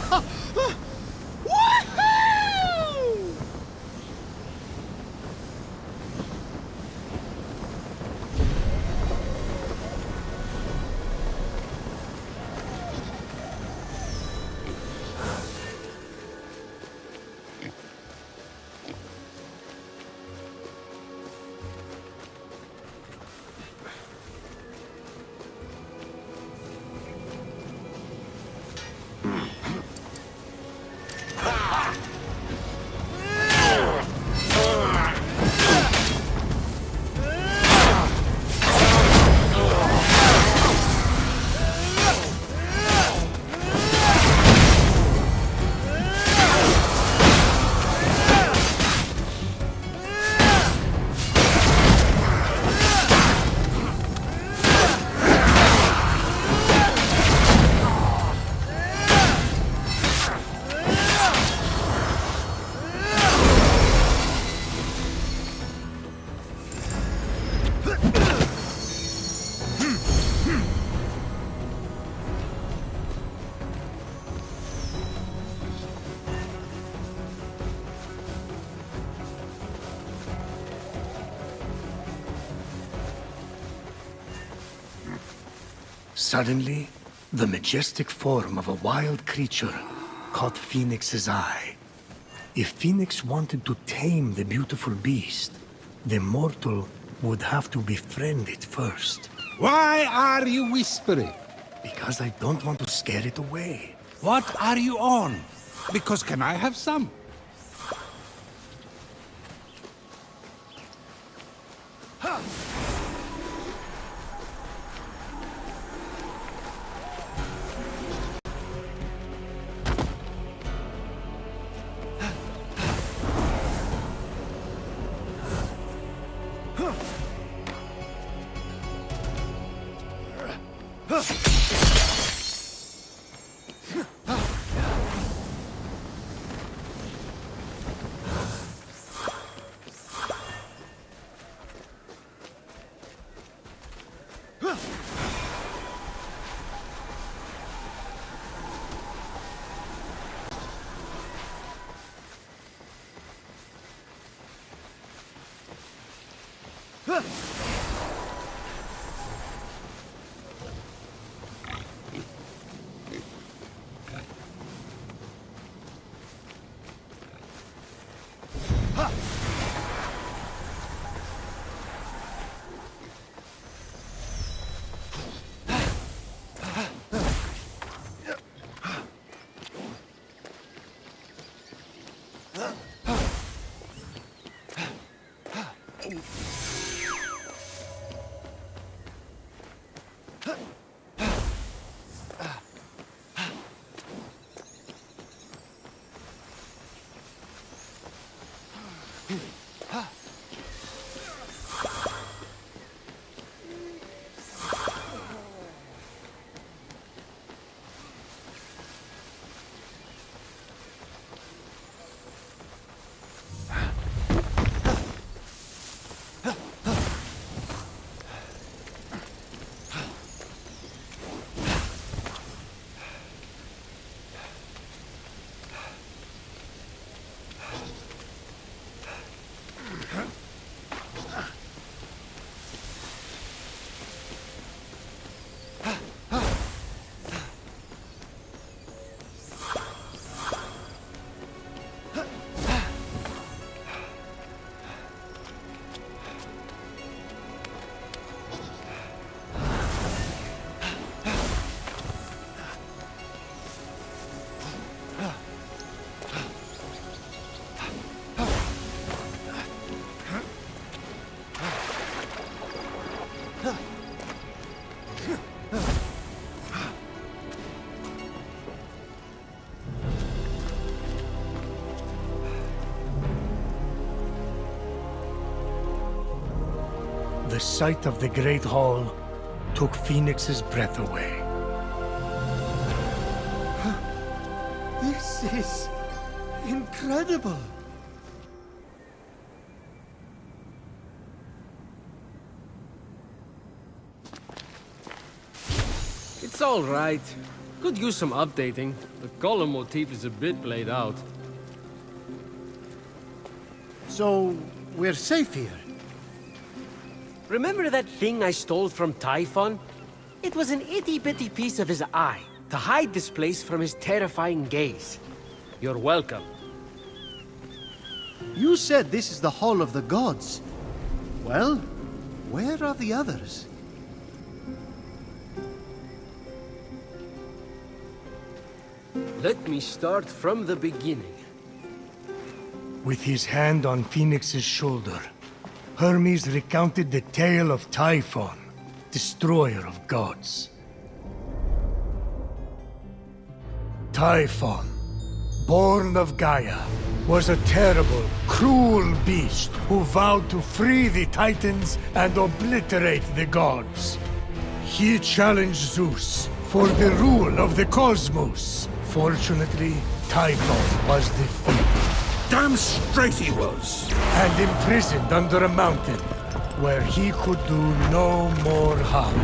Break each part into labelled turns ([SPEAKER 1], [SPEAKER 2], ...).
[SPEAKER 1] Woohoo!
[SPEAKER 2] Suddenly, the majestic form of a wild creature caught Fenyx's eye. If Fenyx wanted to tame the beautiful beast, the Immortal would have to befriend it first.
[SPEAKER 3] Why are you whispering?
[SPEAKER 2] Because I don't want to scare it away.
[SPEAKER 3] What are you on? Because can I have some?
[SPEAKER 2] The sight of the Great Hall took Fenyx's breath away.
[SPEAKER 1] This is incredible.
[SPEAKER 4] It's all right. Could use some updating. The column motif is a bit played out.
[SPEAKER 1] So, we're safe here.
[SPEAKER 5] Remember that thing I stole from Typhon? It was an itty-bitty piece of his eye, to hide this place from his terrifying gaze. You're welcome.
[SPEAKER 1] You said this is the Hall of the Gods. Well, where are the others?
[SPEAKER 4] Let me start from the beginning.
[SPEAKER 2] With his hand on Fenyx's shoulder, Hermes recounted the tale of Typhon, destroyer of gods. Typhon, born of Gaia, was a terrible, cruel beast who vowed to free the Titans and obliterate the gods. He challenged Zeus for the rule of the cosmos. Fortunately, Typhon was defeated.
[SPEAKER 3] Damn straight he was!
[SPEAKER 2] And imprisoned under a mountain, where he could do no more harm.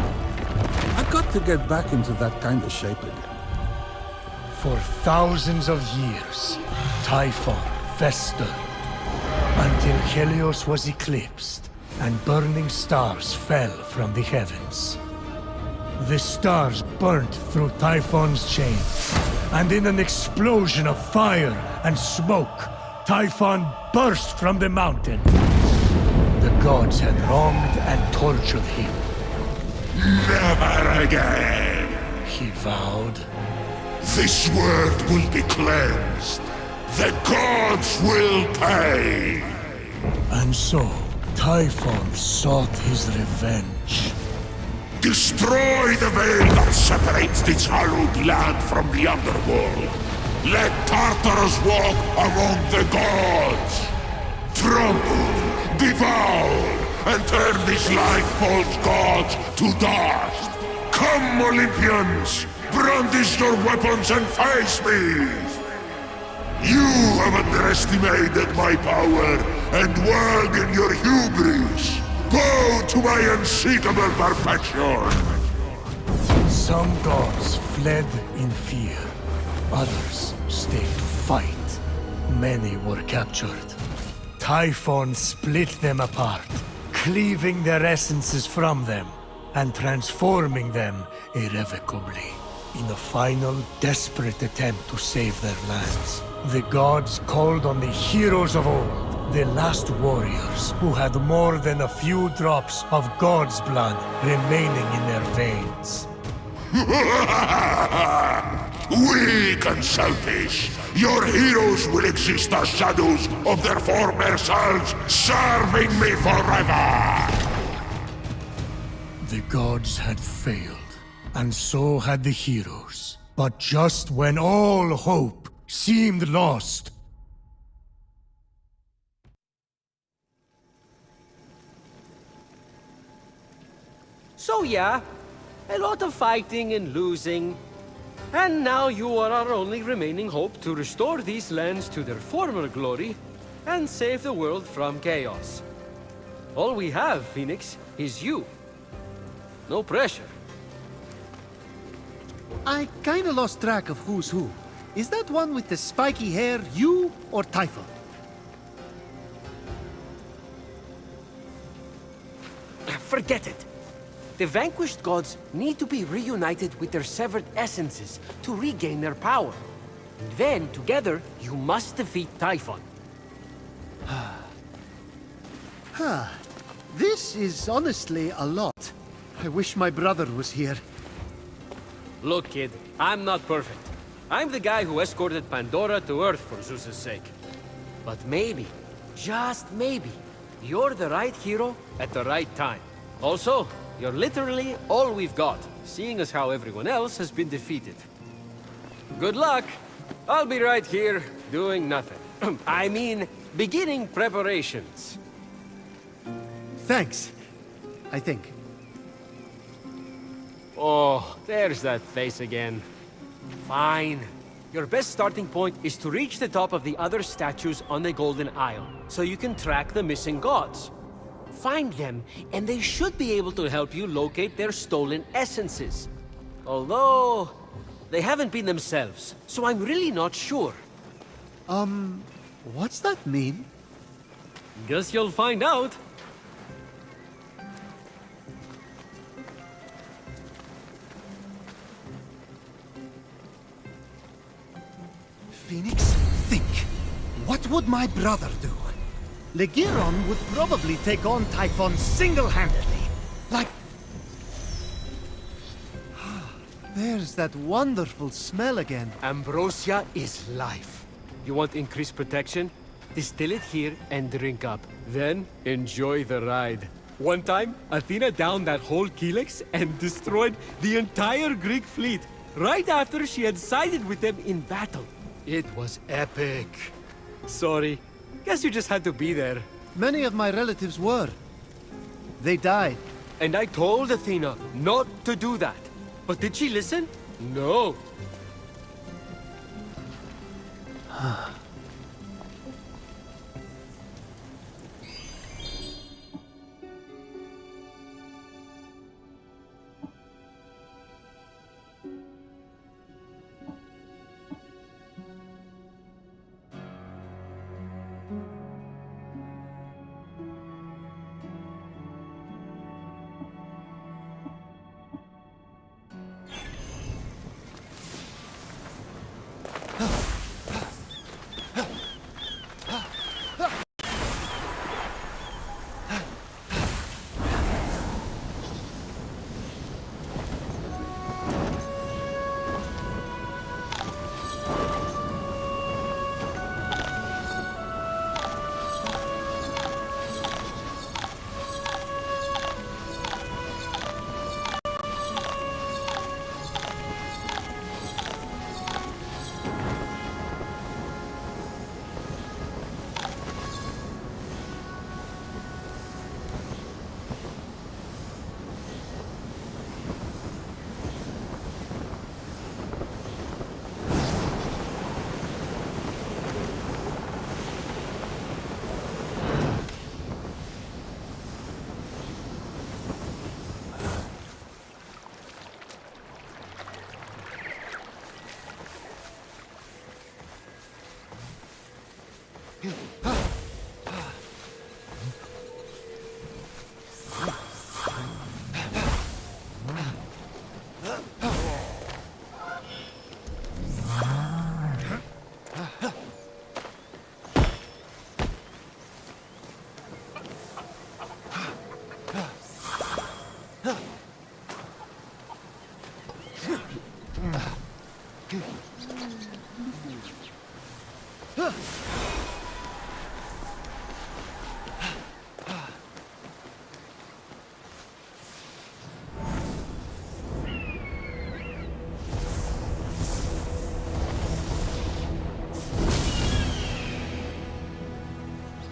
[SPEAKER 3] I got to get back into that kind of shape again.
[SPEAKER 2] For thousands of years, Typhon festered, until Helios was eclipsed, and burning stars fell from the heavens. The stars burnt through Typhon's chains, and in an explosion of fire and smoke, Typhon burst from the mountain. The gods had wronged and tortured him.
[SPEAKER 6] Never again!
[SPEAKER 2] He vowed.
[SPEAKER 6] This world will be cleansed. The gods will pay!
[SPEAKER 2] And so, Typhon sought his revenge.
[SPEAKER 6] Destroy the veil that separates this hallowed land from the underworld. Let Tartarus walk among the gods. Trample, devour, and turn these life-false gods to dust. Come, Olympians! Brandish your weapons and face me! You have underestimated my power and whirled in your hubris. Bow to my unseekable perfection!
[SPEAKER 2] Some gods fled in fear. Others stayed to fight. Many were captured. Typhon split them apart, cleaving their essences from them, and transforming them irrevocably. In a final, desperate attempt to save their lands, the gods called on the heroes of old, the last warriors who had more than a few drops of God's blood remaining in their veins.
[SPEAKER 6] Weak and selfish, your heroes will exist as shadows of their former selves, serving me forever!
[SPEAKER 2] The gods had failed, and so had the heroes. But just when all hope seemed lost,
[SPEAKER 5] So yeah, a lot of fighting and losing. And now you are our only remaining hope to restore these lands to their former glory and save the world from chaos. All we have, Fenyx, is you. No pressure.
[SPEAKER 1] I kinda lost track of who's who. Is that one with the spiky hair you or Typhon?
[SPEAKER 5] Forget it. The vanquished gods need to be reunited with their severed essences to regain their power. And then, together, you must defeat Typhon.
[SPEAKER 1] This is honestly a lot. I wish my brother was here.
[SPEAKER 4] Look, kid, I'm not perfect. I'm the guy who escorted Pandora to Earth for Zeus's sake.
[SPEAKER 5] But maybe, just maybe, you're the right hero
[SPEAKER 4] At the right time. Also, you're literally all we've got, seeing as how everyone else has been defeated. Good luck! I'll be right here, doing nothing. I mean, beginning preparations.
[SPEAKER 1] Thanks, I think.
[SPEAKER 4] Oh, there's that face again.
[SPEAKER 5] Fine. Your best starting point is to reach the top of the other statues on the Golden Isle, so you can track the missing gods. Find them, and they should be able to help you locate their stolen essences. Although, They haven't been themselves, so I'm really not sure.
[SPEAKER 1] What's that mean?
[SPEAKER 5] Guess you'll find out.
[SPEAKER 1] Phoenix, think. What would my brother do? Legiron would probably take on Typhon single-handedly. Like... There's that wonderful smell again.
[SPEAKER 5] Ambrosia is life. You want increased protection? Distill it here and drink up. Then, enjoy the ride. One time, Athena downed that whole Helix and destroyed the entire Greek fleet, right after she had sided with them in battle. It was epic. Sorry. Guess you just had to be there.
[SPEAKER 1] Many of my relatives were. They died.
[SPEAKER 5] And I told Athena not to do that. But did she listen? No.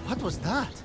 [SPEAKER 1] What was that?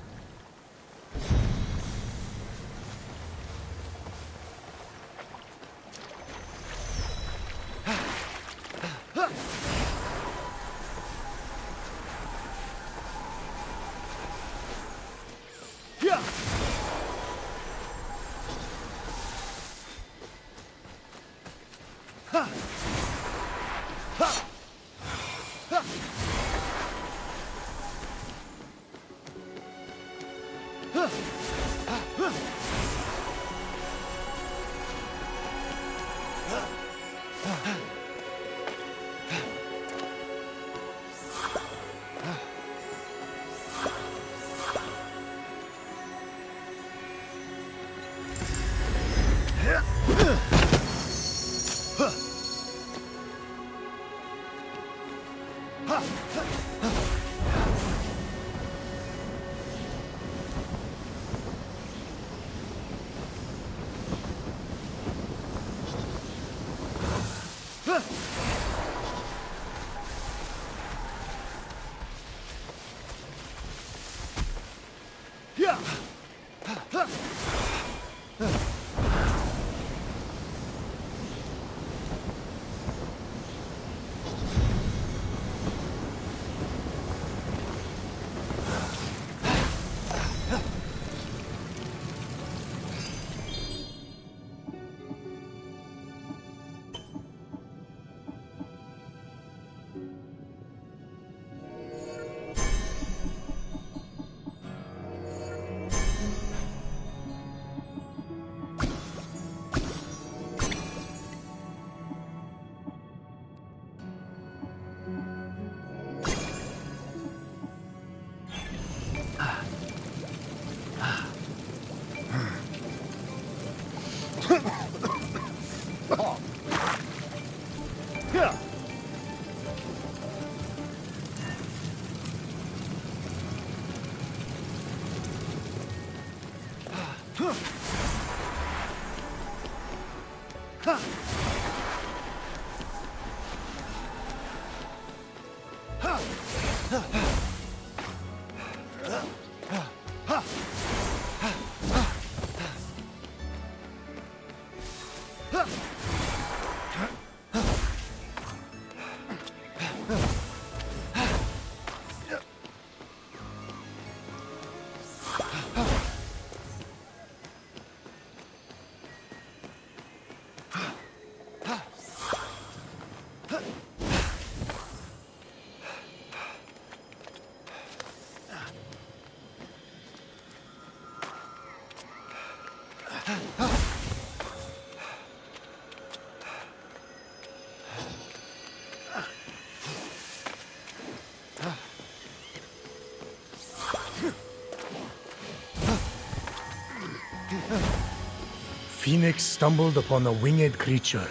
[SPEAKER 2] Fenyx stumbled upon a winged creature.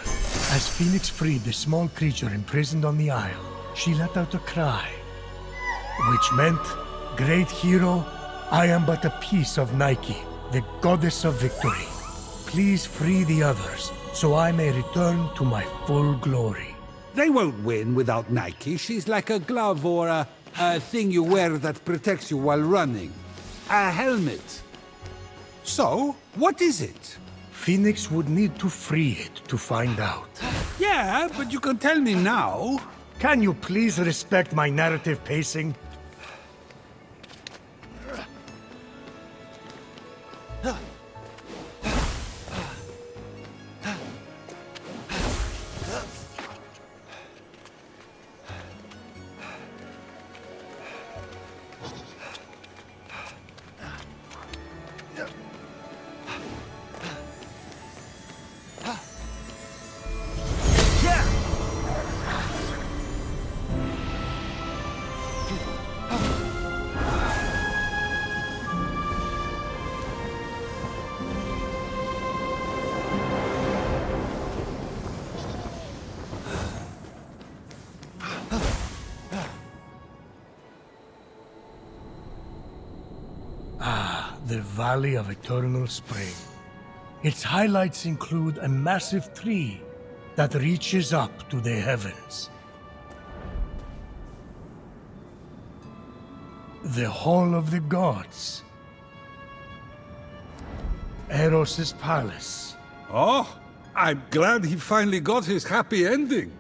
[SPEAKER 2] As Fenyx freed the small creature imprisoned on the isle, she let out a cry, which meant, "Great hero, I am but a piece of Nike, the goddess of victory. Please free the others, so I may return to my full glory."
[SPEAKER 3] They won't win without Nike. She's like a glove or a thing you wear that protects you while running. A helmet. So, what is it?
[SPEAKER 2] Fenyx would need to free it to find out.
[SPEAKER 3] Yeah, but you can tell me now.
[SPEAKER 2] Can you please respect my narrative pacing? The Valley of Eternal Spring. Its highlights include a massive tree that reaches up to the heavens. The Hall of the Gods. Eros' palace.
[SPEAKER 3] Oh, I'm glad he finally got his happy ending.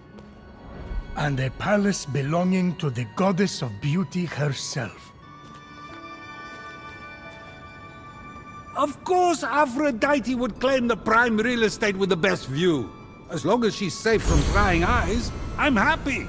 [SPEAKER 2] And a palace belonging to the goddess of beauty herself.
[SPEAKER 3] Of course, Aphrodite would claim the prime real estate with the best view. As long as she's safe from prying eyes, I'm happy.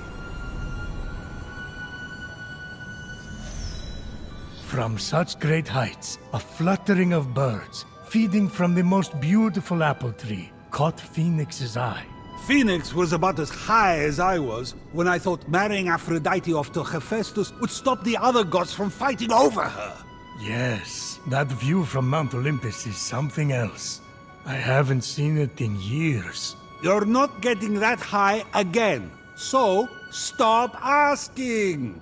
[SPEAKER 2] From such great heights, a fluttering of birds, feeding from the most beautiful apple tree, caught Fenyx's eye.
[SPEAKER 3] Fenyx was about as high as I was when I thought marrying Aphrodite off to Hephaestus would stop the other gods from fighting over her.
[SPEAKER 2] Yes, that view from Mount Olympus is something else. I haven't seen it in years.
[SPEAKER 3] You're not getting that high again, so stop asking!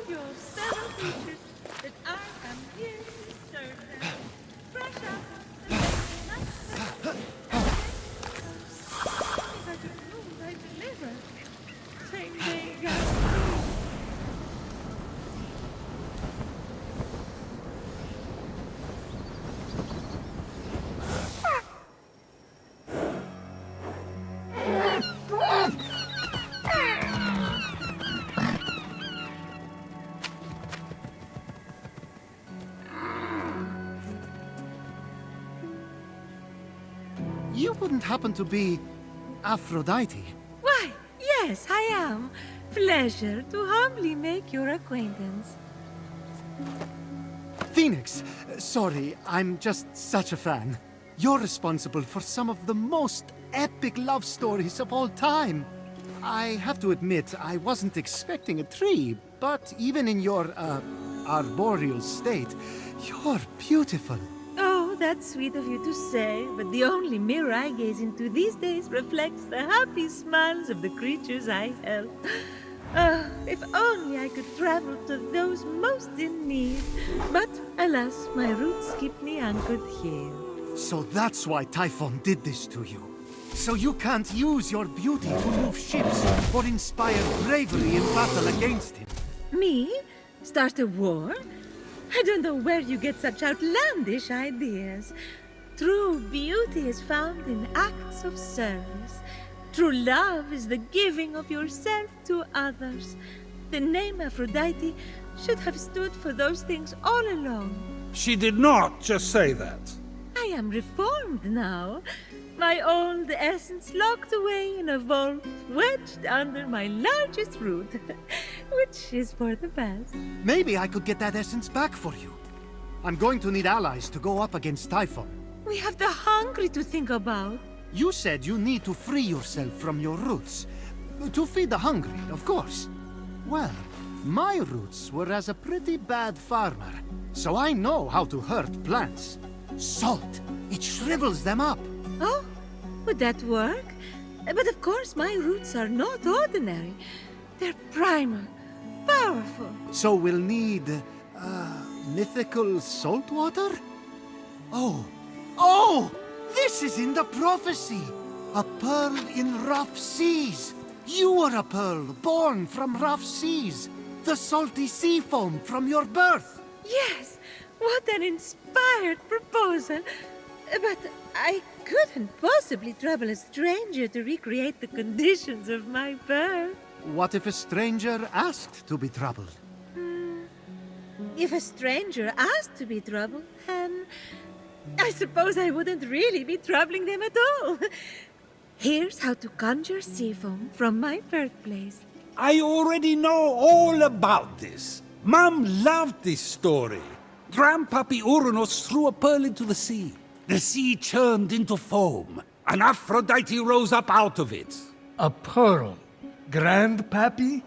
[SPEAKER 7] your fellow creatures that I am here to serve them. Fresh out of the if I could move, I deliver. Same day, guys.
[SPEAKER 1] You wouldn't happen to be Aphrodite?
[SPEAKER 7] Why, yes, I am. Pleasure to humbly make your acquaintance.
[SPEAKER 1] Fenyx, sorry, I'm just such a fan. You're responsible for some of the most epic love stories of all time. I have to admit, I wasn't expecting a tree, but even in your, arboreal state, you're beautiful.
[SPEAKER 7] Oh, that's sweet of you to say, but the only mirror I gaze into these days reflects the happy smiles of the creatures I help. If only I could travel to those most in need. But alas, my roots keep me anchored here.
[SPEAKER 1] So that's why Typhon did this to you. So you can't use your beauty to move ships or inspire bravery in battle against him.
[SPEAKER 7] Me? Start a war? I don't know where you get such outlandish ideas. True beauty is found in acts of service. True love is the giving of yourself to others. The name Aphrodite should have stood for those things all along.
[SPEAKER 3] She did not just say that.
[SPEAKER 7] I am reformed now. My old essence locked away in a vault, wedged under my largest root, which is for the best.
[SPEAKER 1] Maybe I could get that essence back for you. I'm going to need allies to go up against Typhon.
[SPEAKER 7] We have the hungry to think about.
[SPEAKER 1] You said you need to free yourself from your roots. To feed the hungry, of course. Well, my roots were as a pretty bad farmer, so I know how to hurt plants. Salt, it shrivels them up.
[SPEAKER 7] Oh, would that work? But of course my roots are not ordinary. They're primal, powerful.
[SPEAKER 1] So we'll need, mythical salt water? Oh! This is in the prophecy! A pearl in rough seas! You are a pearl born from rough seas! The salty sea foam from your birth!
[SPEAKER 7] Yes, what an inspired proposal. But I couldn't possibly trouble a stranger to recreate the conditions of my birth.
[SPEAKER 1] What if a stranger asked to be troubled?
[SPEAKER 7] If a stranger asked to be troubled, then I suppose I wouldn't really be troubling them at all. Here's how to conjure sea foam from my birthplace.
[SPEAKER 3] I already know all about this. Mom loved this story. Grandpappy Uranus threw a pearl into the sea. The sea churned into foam, and Aphrodite rose up out of it.
[SPEAKER 2] A pearl? Grandpappy?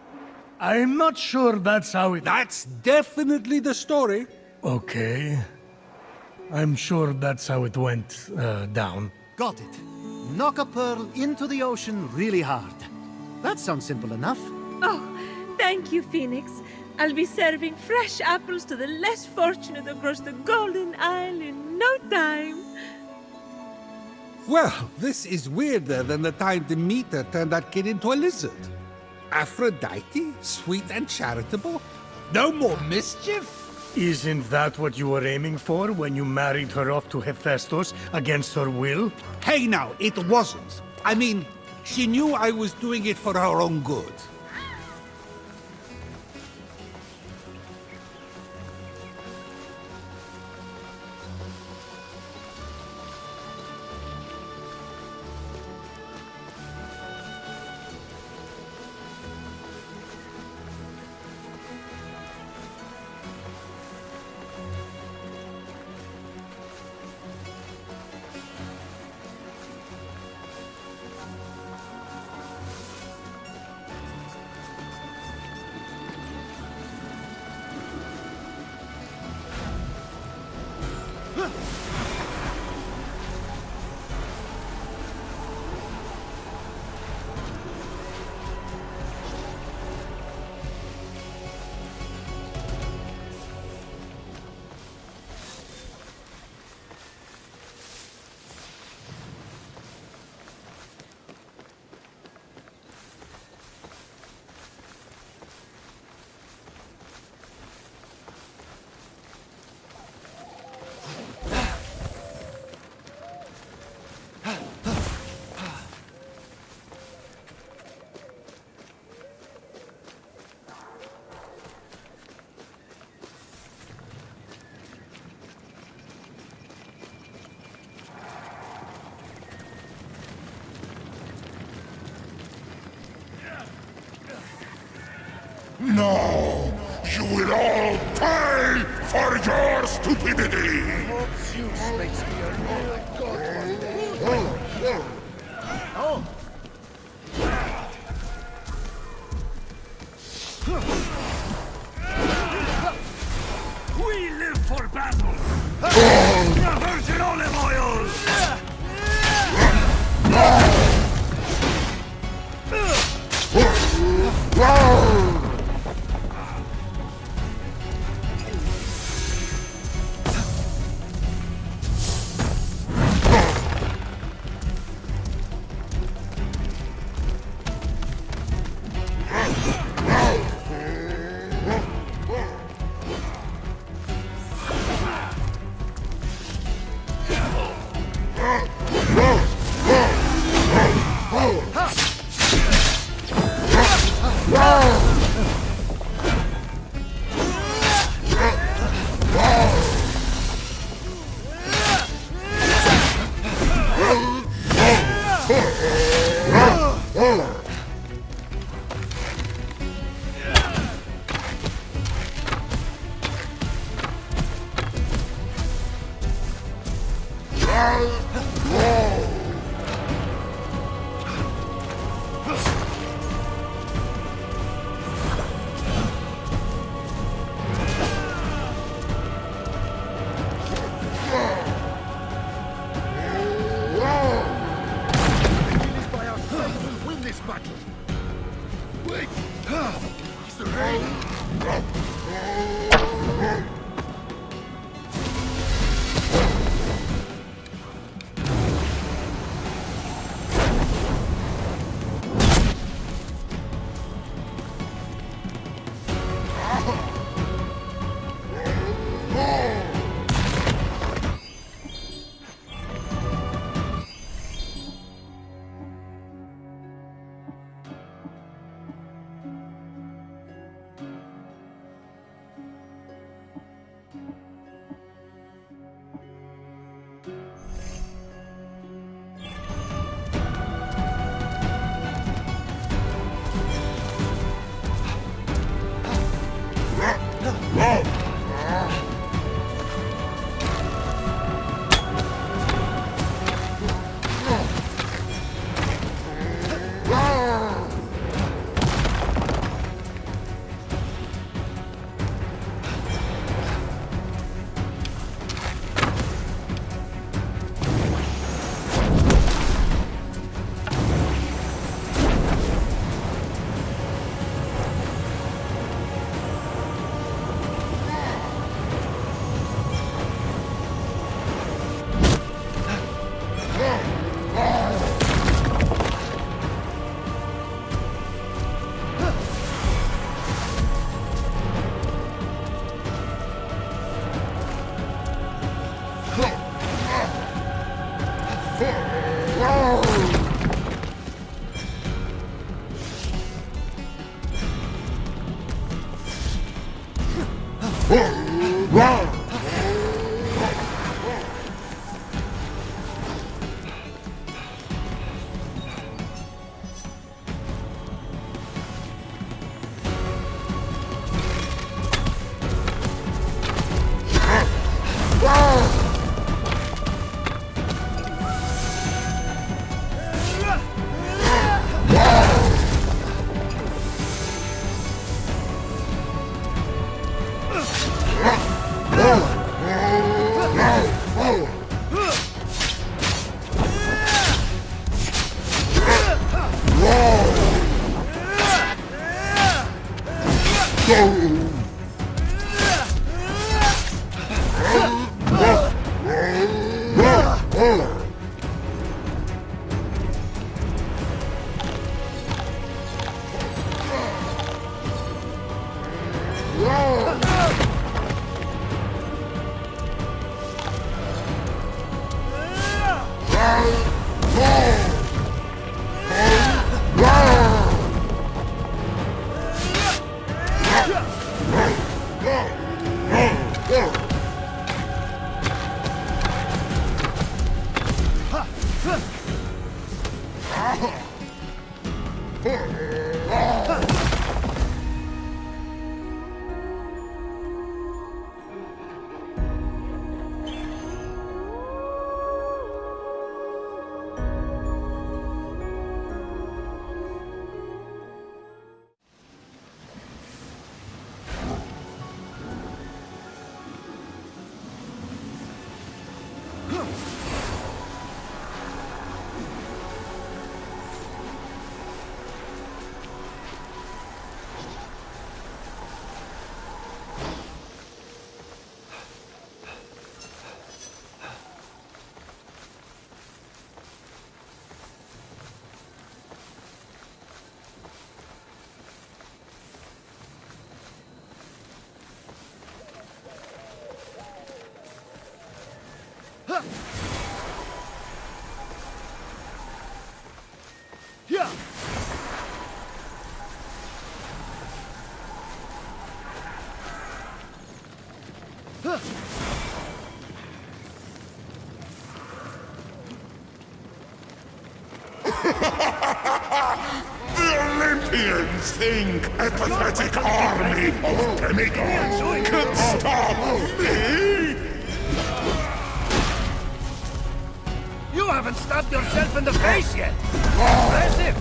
[SPEAKER 2] I'm not sure that's how it...
[SPEAKER 3] That's definitely the story.
[SPEAKER 2] Okay. I'm sure that's how it went, down.
[SPEAKER 1] Got it. Knock a pearl into the ocean really hard. That sounds simple enough.
[SPEAKER 7] Oh, thank you, Fenyx. I'll be serving fresh apples to the less fortunate across the Golden Isle in no time.
[SPEAKER 3] Well, this is weirder than the time Demeter turned that kid into a lizard. Aphrodite? Sweet and charitable? No more mischief?
[SPEAKER 2] Isn't that what you were aiming for when you married her off to Hephaestus against her will?
[SPEAKER 3] Hey now, it wasn't. I mean, she knew I was doing it for her own good.
[SPEAKER 6] will all pay for your stupidity!
[SPEAKER 3] We live for battle! The virgin olive oil!
[SPEAKER 6] The Olympians think a pathetic army of demigods can stop me?
[SPEAKER 2] You haven't stabbed yourself in the face yet! Impressive!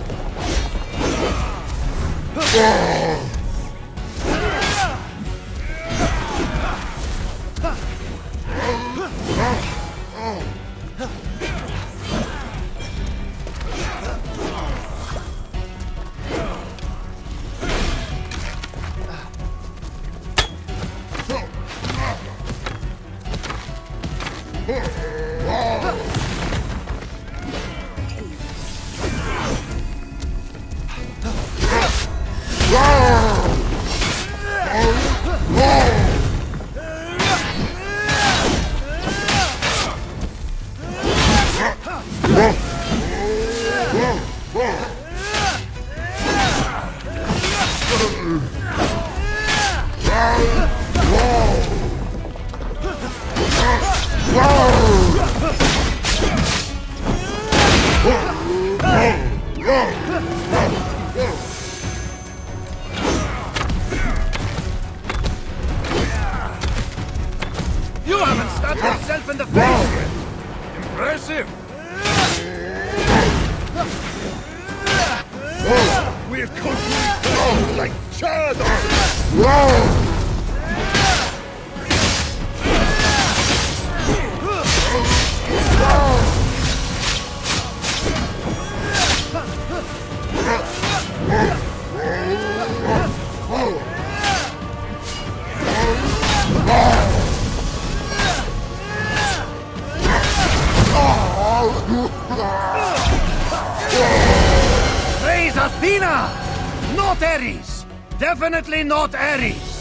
[SPEAKER 2] You haven't stabbed yourself in the face yet! Impressive! We're cooking like cheddar! Praise Athena! Not Ares! Definitely not Ares!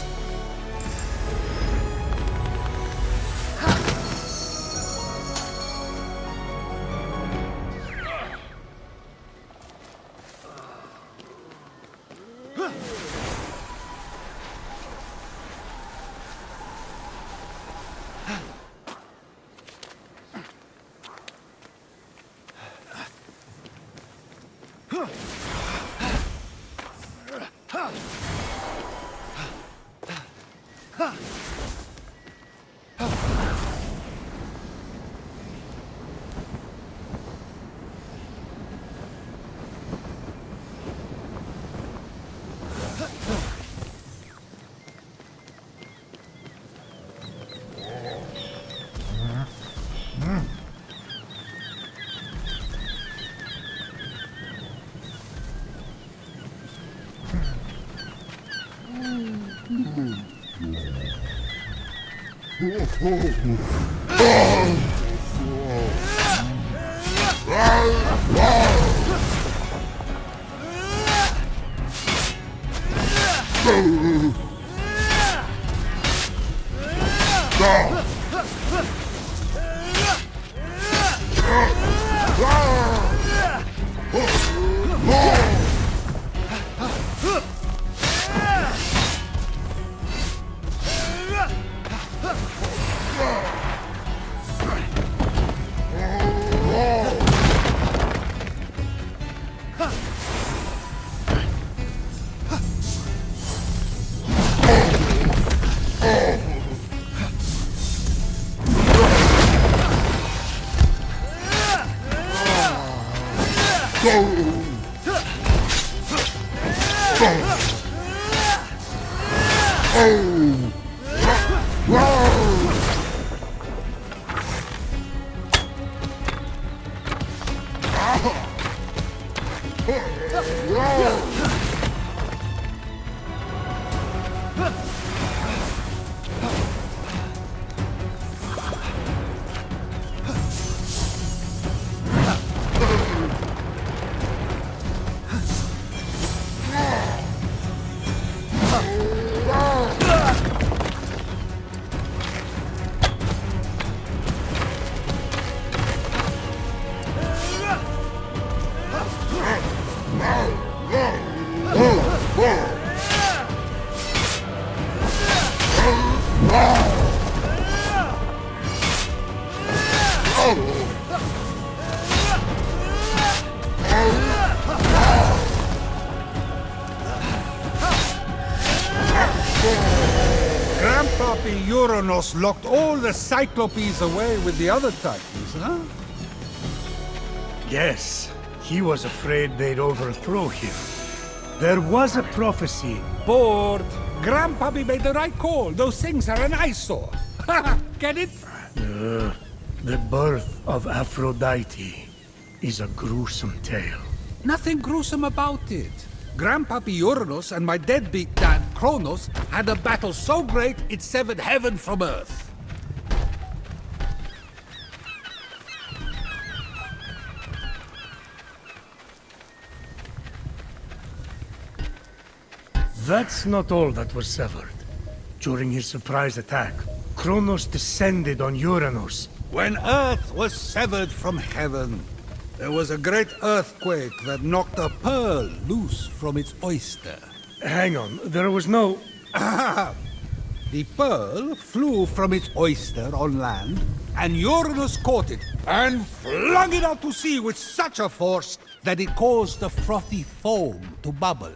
[SPEAKER 3] Grandpappy Uranos locked all the Cyclopes away with the other Titans, huh?
[SPEAKER 2] Yes, he was afraid they'd overthrow him. There was a prophecy.
[SPEAKER 3] Bored. Grandpappy made the right call. Those things are an eyesore. Get it?
[SPEAKER 2] The birth of Aphrodite is a gruesome tale.
[SPEAKER 3] Nothing gruesome about it. Grandpappy Uranos and my deadbeat dad, Kronos, had a battle so great it severed heaven from earth.
[SPEAKER 2] That's not all that was severed. During his surprise attack, Kronos descended on Uranus.
[SPEAKER 3] When earth was severed from heaven, there was a great earthquake that knocked a pearl loose from its oyster.
[SPEAKER 2] Hang on, there was no...
[SPEAKER 3] The pearl flew from its oyster on land, and Uranus caught it and flung it out to sea with such a force that it caused the frothy foam to bubble.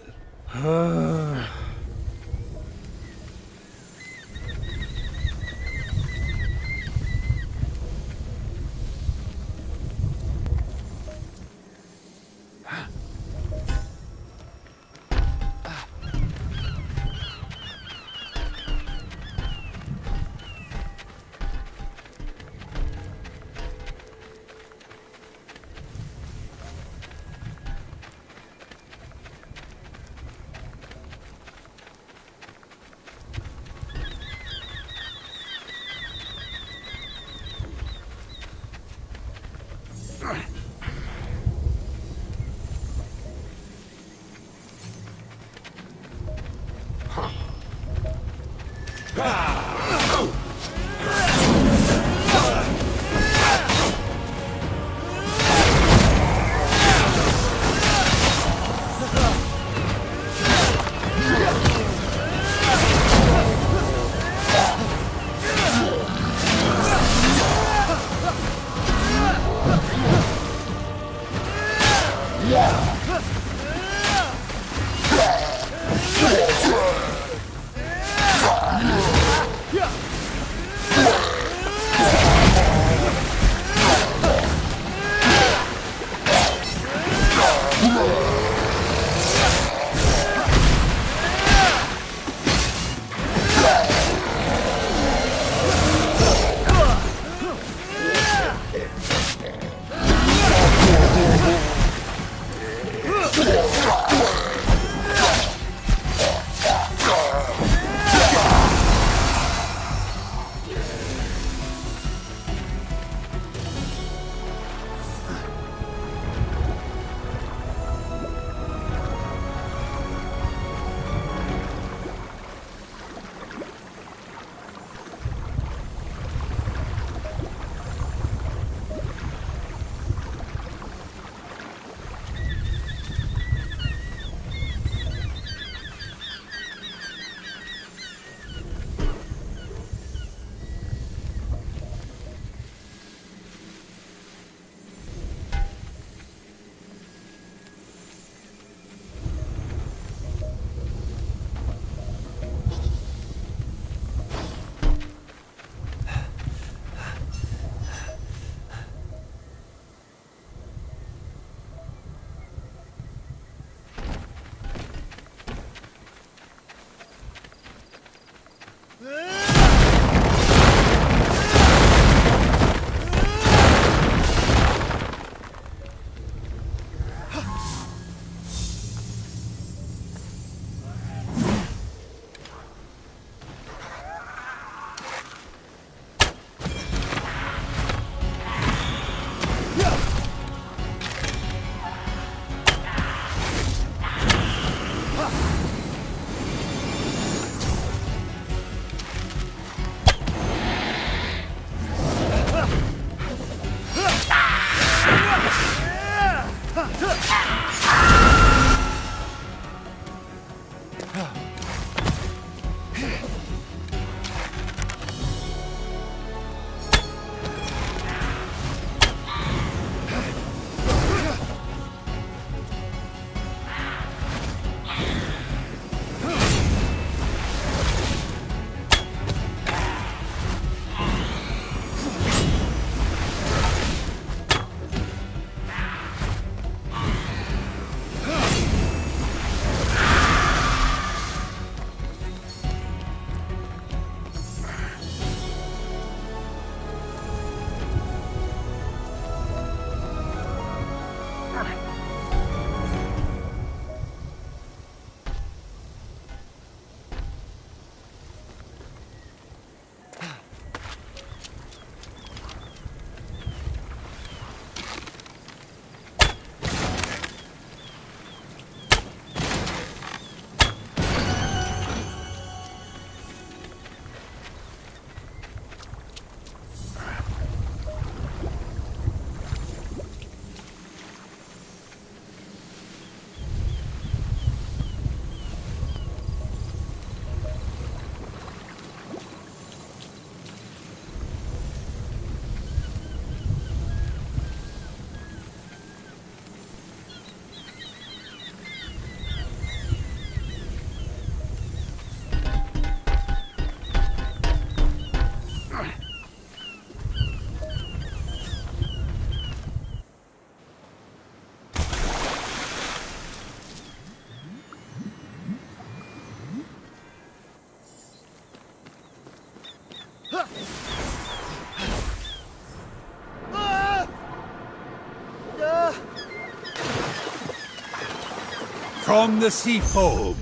[SPEAKER 3] From the sea foam,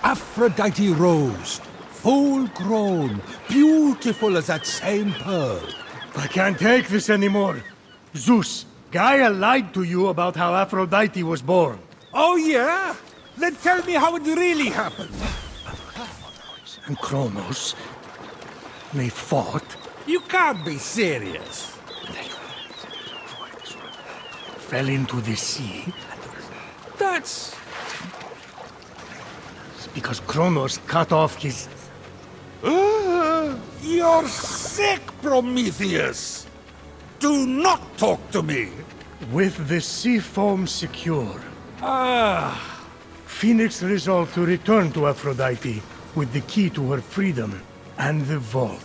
[SPEAKER 3] Aphrodite rose, full grown, beautiful as that same pearl.
[SPEAKER 2] I can't take this anymore. Zeus, Gaia lied to you about how Aphrodite was born.
[SPEAKER 3] Oh yeah? Then tell me how it really happened.
[SPEAKER 2] And Kronos, they fought.
[SPEAKER 3] You can't be serious.
[SPEAKER 2] Fell into the sea.
[SPEAKER 3] That's...
[SPEAKER 2] It's because Kronos cut off his...
[SPEAKER 3] You're sick, Prometheus! Do not talk to me!
[SPEAKER 2] With the sea foam secure,
[SPEAKER 3] Ah,
[SPEAKER 2] Fenyx resolved to return to Aphrodite with the key to her freedom and the vault.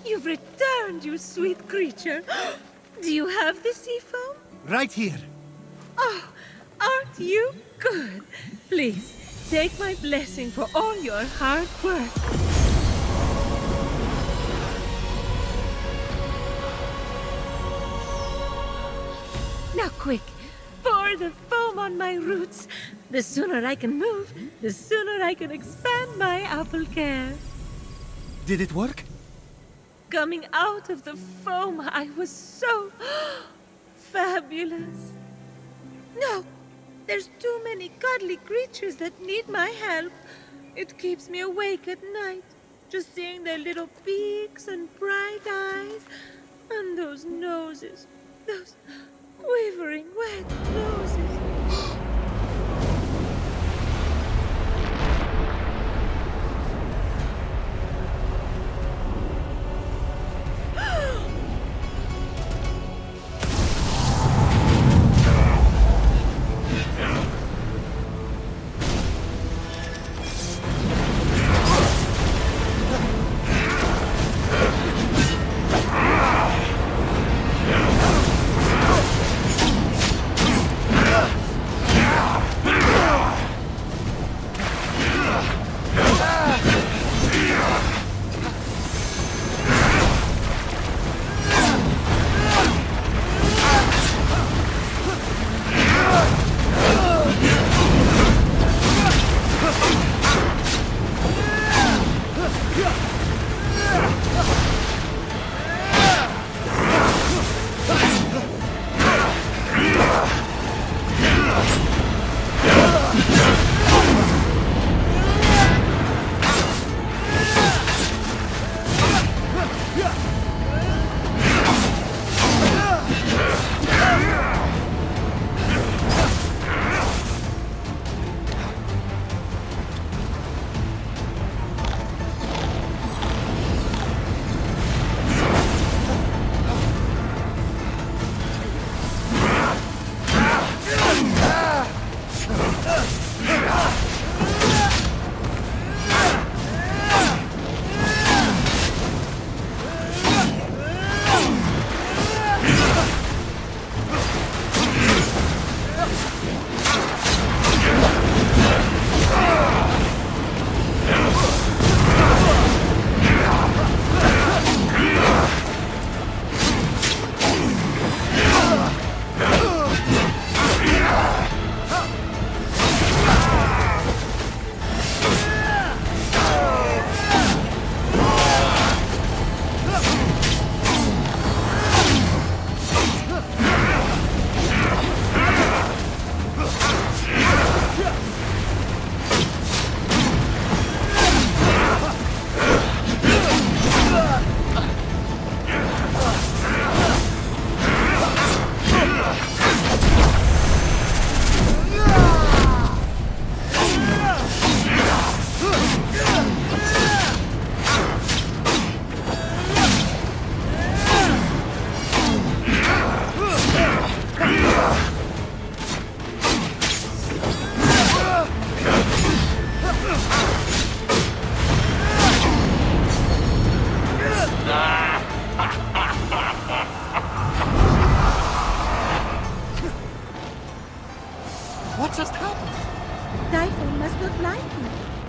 [SPEAKER 7] You've returned, you sweet creature. Do you have the sea foam?
[SPEAKER 1] Right here.
[SPEAKER 7] Oh, aren't you good? Please, take my blessing for all your hard work. Now quick, pour the foam on my roots. The sooner I can move, the sooner I can expand my apple care.
[SPEAKER 1] Did it work?
[SPEAKER 7] Coming out of the foam, I was so fabulous. No, there's too many cuddly creatures that need my help. It keeps me awake at night, just seeing their little beaks and bright eyes, and those noses, those quivering wet noses.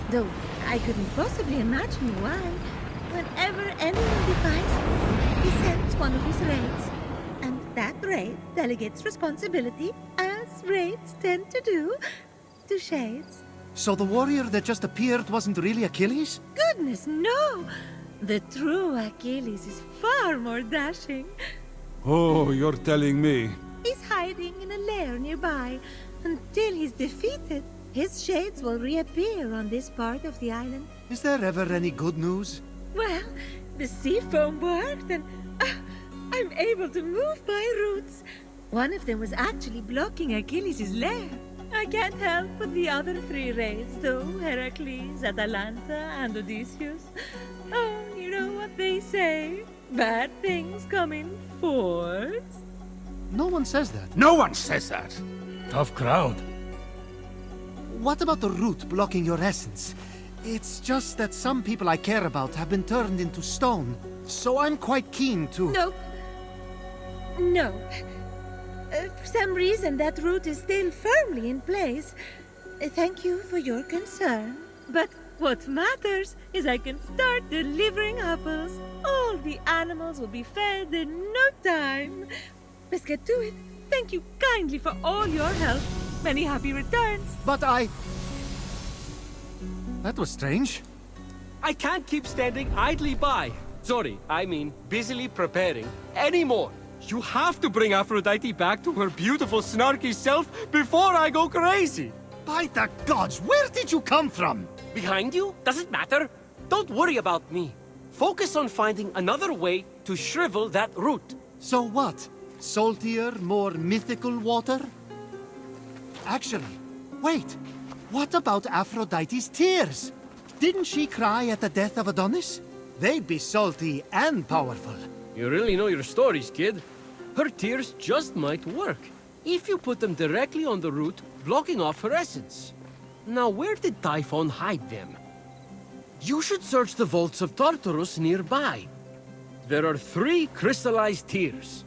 [SPEAKER 7] Though I couldn't possibly imagine why. Whenever anyone defies him, he sends one of his raids. And that raid delegates responsibility, as raids tend to do, to shades.
[SPEAKER 1] So the warrior that just appeared wasn't really Achilles?
[SPEAKER 7] Goodness, no! The true Achilles is far more dashing.
[SPEAKER 3] Oh, you're telling me.
[SPEAKER 7] He's hiding in a lair nearby. Until he's defeated, his shades will reappear on this part of the island.
[SPEAKER 1] Is there ever any good news?
[SPEAKER 7] Well, the sea foam worked and I'm able to move my roots. One of them was actually blocking Achilles' lair. I can't help with the other three raids, though, Heracles, Atalanta, and Odysseus. Oh, you know what they say? Bad things come in fours.
[SPEAKER 1] No one says that.
[SPEAKER 3] No one says that.
[SPEAKER 2] Tough crowd.
[SPEAKER 1] What about the root blocking your essence? It's just that some people I care about have been turned into stone, so I'm quite keen to...
[SPEAKER 7] No. For some reason, that root is still firmly in place. Thank you for your concern. But what matters is I can start delivering apples. All the animals will be fed in no time. Let's get to it. Thank you kindly for all your help. Many happy returns.
[SPEAKER 1] But That was strange.
[SPEAKER 5] I can't keep standing idly by. Sorry, I mean busily preparing anymore. You have to bring Aphrodite back to her beautiful, snarky self before I go crazy.
[SPEAKER 1] By the gods, where did you come from?
[SPEAKER 5] Behind you? Does it matter? Don't worry about me. Focus on finding another way to shrivel that root.
[SPEAKER 1] So what? Saltier, more mythical water? Actually, wait. What about Aphrodite's tears? Didn't she cry at the death of Adonis? They'd be salty and powerful.
[SPEAKER 5] You really know your stories, kid. Her tears just might work, if you put them directly on the root, blocking off her essence. Now, where did Typhon hide them? You should search the vaults of Tartarus nearby. There are 3 crystallized tears.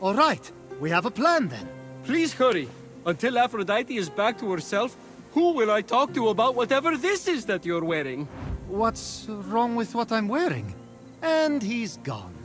[SPEAKER 1] All right, we have a plan then.
[SPEAKER 5] Please hurry. Until Aphrodite is back to herself, who will I talk to about whatever this is that you're wearing?
[SPEAKER 1] What's wrong with what I'm wearing? And he's gone.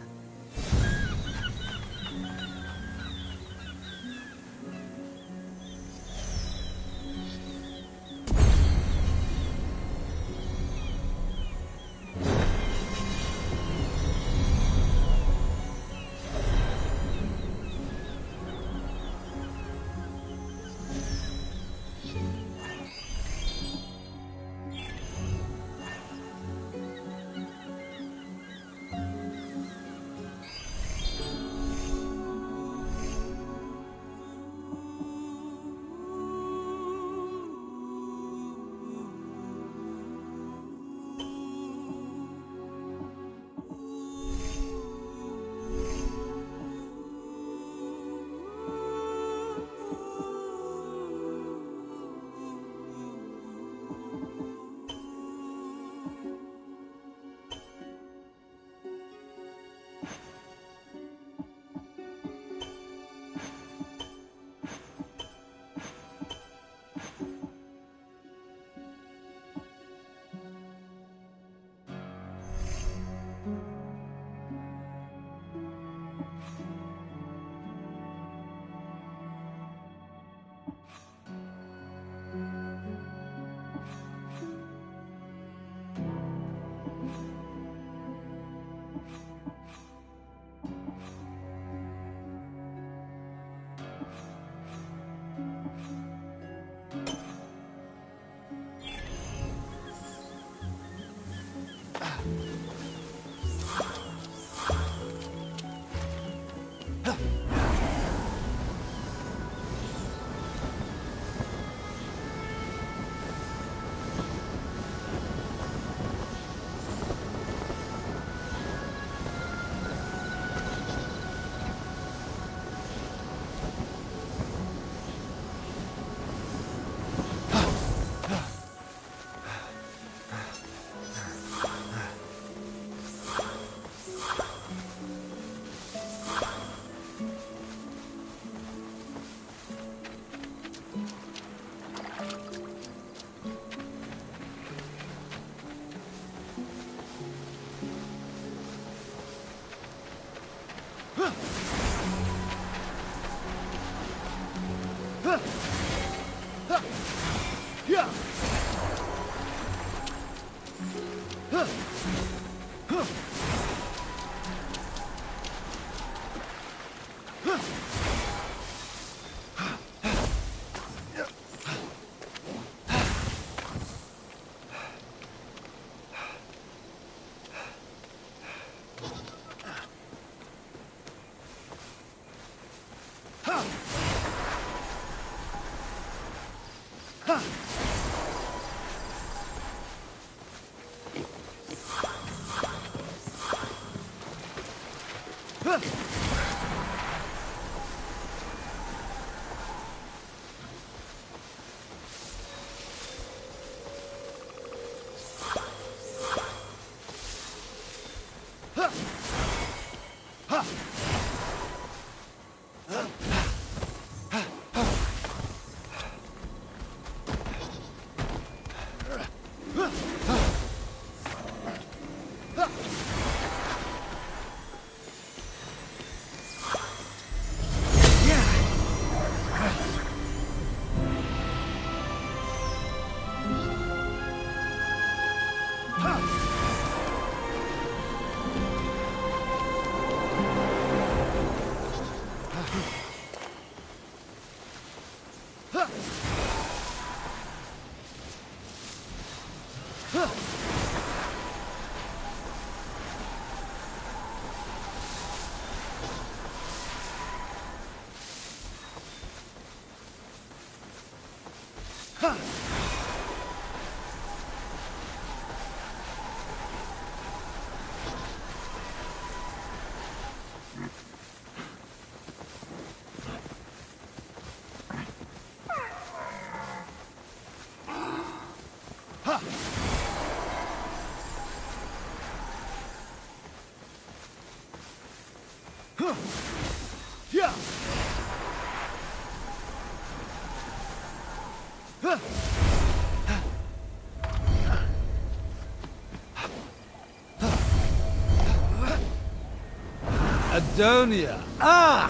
[SPEAKER 3] Adonia! Ah!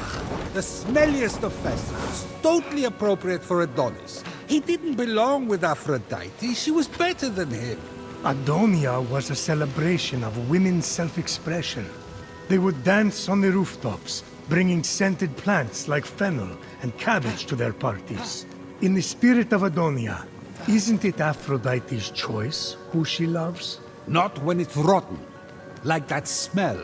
[SPEAKER 3] The smelliest of festivals. Totally appropriate for Adonis. He didn't belong with Aphrodite. She was better than him.
[SPEAKER 2] Adonia was a celebration of women's self-expression. They would dance on the rooftops, bringing scented plants like fennel and cabbage to their parties. In the spirit of Adonia, isn't it Aphrodite's choice who she loves?
[SPEAKER 3] Not when it's rotten. Like that smell.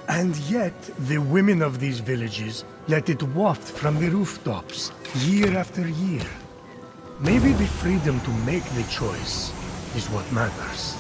[SPEAKER 2] And yet, the women of these villages let it waft from the rooftops, year after year. Maybe the freedom to make the choice is what matters.